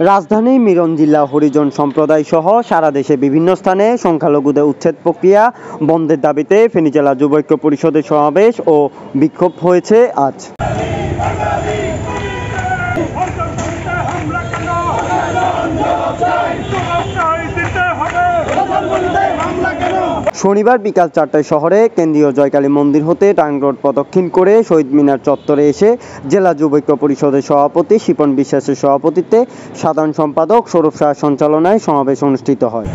রাজধানী মিরন জিল্লা হরিজন সম্প্রদায় সহ সারা দেশে বিভিন্ন স্থানে সংখ্যালঘুদের উচ্ছেদ প্রক্রিয়া বন্ধের দাবিতে ফেনী জেলা যুব ঐক্য পরিষদের সমাবেশ ও বিক্ষোভ হয়েছে আজ। শনিবার বিকাল 4টায় শহরে কেন্দ্রীয় জয়কালী মন্দির হতে টাং রোড প্রদক্ষিণ করে শহীদ মিনার চত্বরে এসে জেলা যুব ঐক্য পরিষদের সভাপতি শিপন বিশ্বাসের সভাপতিত্বে সাধারণ সম্পাদক সৌরভ শাহর সঞ্চালনায় সমাবেশ অনুষ্ঠিত হয়।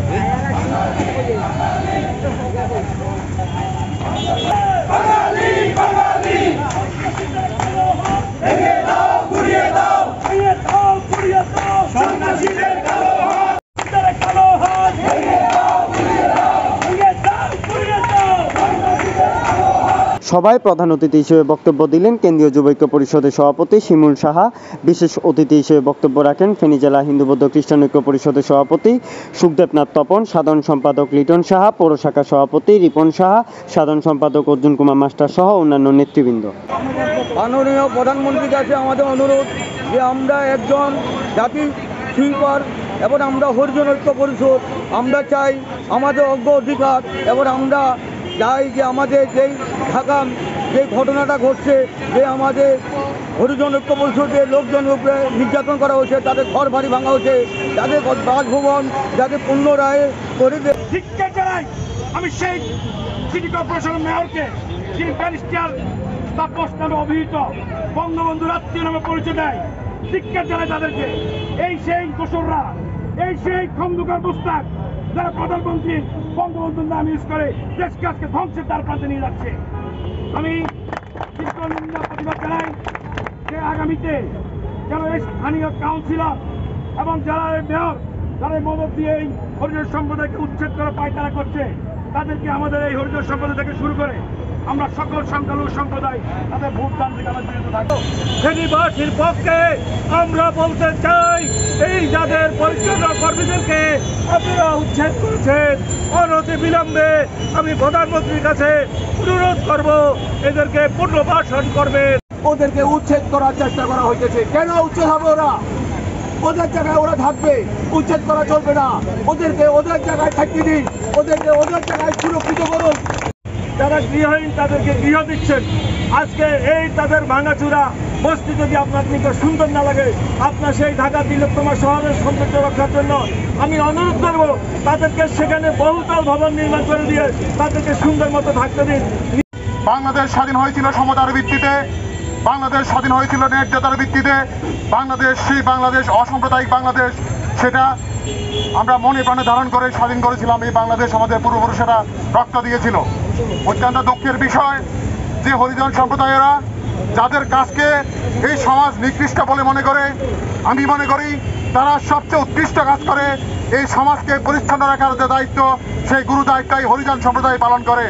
সভায় প্রধান অতিথি হিসেবে বক্তব্য দিলেন কেন্দ্রীয় যুব ঐক্য পরিষদের সভাপতি শিমুল সাহা। বিশেষ অতিথি হিসেবে বক্তব্য রাখেন ফেনী জেলা হিন্দু বৌদ্ধ খ্রিস্টান ঐক্য পরিষদের সভাপতি সুখদেবনাথ তপন, সাধারণ সম্পাদক লিটন সাহা, পৌর শাখা সভাপতি রিপন সাহা, সাধারণ সম্পাদক অর্জুন কুমার মাস্টার সহ অন্যান্য নেতৃবৃন্দ। মাননীয় প্রধানমন্ত্রীর কাছে আমাদের অনুরোধ যে আমরা একজন জাতি সুইপার এবং আমরা হরিজন ঐক্য পরিষদ, আমরা চাই আমাদের অজ্ঞ অধিকার এবং আমরা চাই যে আমাদের যেই ঢাকা যে ঘটনাটা ঘটছে যে আমাদের হরিজন ঐক্য পরিষদের লোকজনের উপরে নির্যাতন করা হয়েছে, তাদের ঘর বাড়ি ভাঙা হয়েছে, যাদের বাসভবন যাদের পুনরায় করে শিক্ষা জানাই আমি সেই সিটি কর্পোরেশনের মেয়রকে যিনি ব্যারিস্টার তাপস নামে অভিহিত বঙ্গবন্ধু আত্মীয় নামে পরিচয় দেয়। শিক্ষা জানাই তাদেরকে এই সেই দোসররা, এই সেই খন্দকার মুস্তাক যারা প্রধানমন্ত্রী বঙ্গবন্ধুর নাম ইউজ করে দেশকে আজকে ধ্বংসের দ্বার প্রান্তে নিয়ে যাচ্ছে। আমি প্রতিবাদ জানাই যে আগামীতে যারা এই স্থানীয় কাউন্সিলর এবং যারা মেয়র তারা মদত দিয়ে এই হরিজন সম্প্রদায়কে উচ্ছেদ করা পায়তারা করছে, তাদেরকে আমাদের এই হরিজন সম্প্রদায় থেকে শুরু করে আমরা সকল সংখ্যালঘু সম্প্রদায় তাদের ভোট দান থেকে আমরা বিরত থাকবো। ফেনীবাসীর পক্ষে আমরা বলতে চাই এই যাদের পরিচ্ছন্ন কর্মীদেরকে আপনারা উচ্ছেদ করেছেন অনতি বিলম্বে আমি প্রধানমন্ত্রীর কাছে অনুরোধ করব এদেরকে পুনর্বাসন করবেন। ওদেরকে উচ্ছেদ করার চেষ্টা করা হইতেছে। কেন উচ্ছেদ হবে? ওদের জায়গায় ওরা থাকবে, উচ্ছেদ করা চলবে না। ওদেরকে ওদের জায়গায় থাকিয়ে দিন, ওদেরকে ওদের জায়গায় সুরক্ষিত করুন। যারা গৃহহীন তাদেরকে গৃহ দিচ্ছেন, আজকে এই তাদের ভাঙাচুরা বস্তি যদি আপনার দিকে সুন্দর না লাগে, আপনার সেই ঢাকা তিলোত্তমা শহরের সৌন্দর্য রক্ষার জন্য আমি অনুরোধ করব তাদেরকে সেখানে বহুতল ভবন নির্মাণ করে দিয়ে তাদেরকে সুন্দর মতো থাকতে দিন। বাংলাদেশ স্বাধীন হয়েছিল সমতার ভিত্তিতে, বাংলাদেশ স্বাধীন হয়েছিল ন্যায্যতার ভিত্তিতে। বাংলাদেশ সেই বাংলাদেশ অসাম্প্রদায়িক বাংলাদেশ, সেটা আমরা মনে প্রাণে ধারণ করে স্বাধীন করেছিলাম। এই বাংলাদেশ আমাদের পূর্বপুরুষেরা রক্ত দিয়েছিল। অত্যন্ত দুঃখের বিষয় যে হরিজন সম্প্রদায়েরা যাদের কাজকে এই সমাজ নিকৃষ্ট বলে মনে করে, আমি মনে করি তারা সবচেয়ে উৎকৃষ্ট কাজ করে। এই সমাজকে পরিচ্ছন্ন রাখার যে দায়িত্ব, সেই গুরু দায়িত্বই হরিজন সম্প্রদায় পালন করে।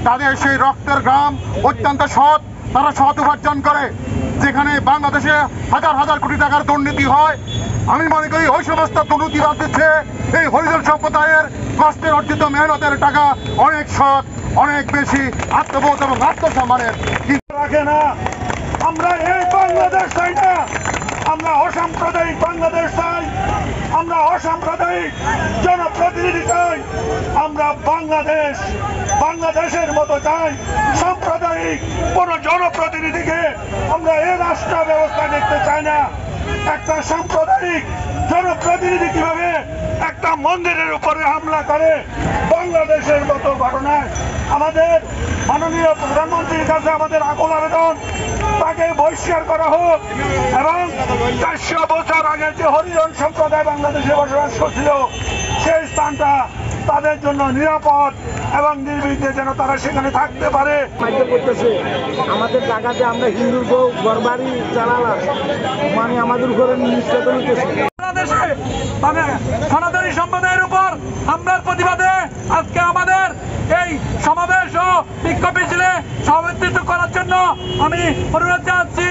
তাদের সেই রক্তের গ্রাম অত্যন্ত সৎ, তারা সৎ উপার্জন করে। যেখানে বাংলাদেশে হাজার হাজার কোটি টাকার দুর্নীতি হয়, আমি মনে করি ওই সমস্ত দুর্নীতি বাদ দিচ্ছে এই হরিজন সম্প্রদায়ের কষ্টের অর্জিত মেহনতের টাকা অনেক সৎ, অনেক বেশি আত্মবোধ এবং আত্মসম্মানের রাখে না। আমরা এই বাংলাদেশ চাই না, আমরা অসাম্প্রদায়িক বাংলাদেশ চাই, আমরা অসাম্প্রদায়িক জনপ্রতিনিধি চাই, আমরা বাংলাদেশের মতো চাই। সাম্প্রদায়িক কোন জনপ্রতিনিধিকে আমরা এই রাষ্ট্র ব্যবস্থা দেখতে চাই না। একটা সাম্প্রদায়িক জনপ্রতিনিধি কিভাবে একটা মন্দিরের উপরে হামলা করে, বাংলাদেশের মতো ঘটনায় আমাদের মাননীয় প্রধানমন্ত্রীর কাছে আমাদের আকুল আবেদন, তাকে বহিষ্কার করা হোক এবং 400 বছর আগে যে হরিজন সম্প্রদায় বাংলাদেশে বসবাস করছিল সেই স্থানটা তাদের জন্য নিরাপদ এবং নির্বিঘ্নে যেন তারা সেখানে থাকতে পারে। আমাদের জায়গাতে আমরা হিন্দুর ঘরবাড়ি চালালাম, মানে আমাদের উপরে নির্যাতন হইতেছে। সনাতনী সম্প্রদায়ের উপর হামলার প্রতিবাদে আজকে আমাদের এই সমাবেশ ও বিক্ষোভ মিছিলে সভাপতিত্ব করার জন্য আমি অনুরোধ জানাচ্ছি।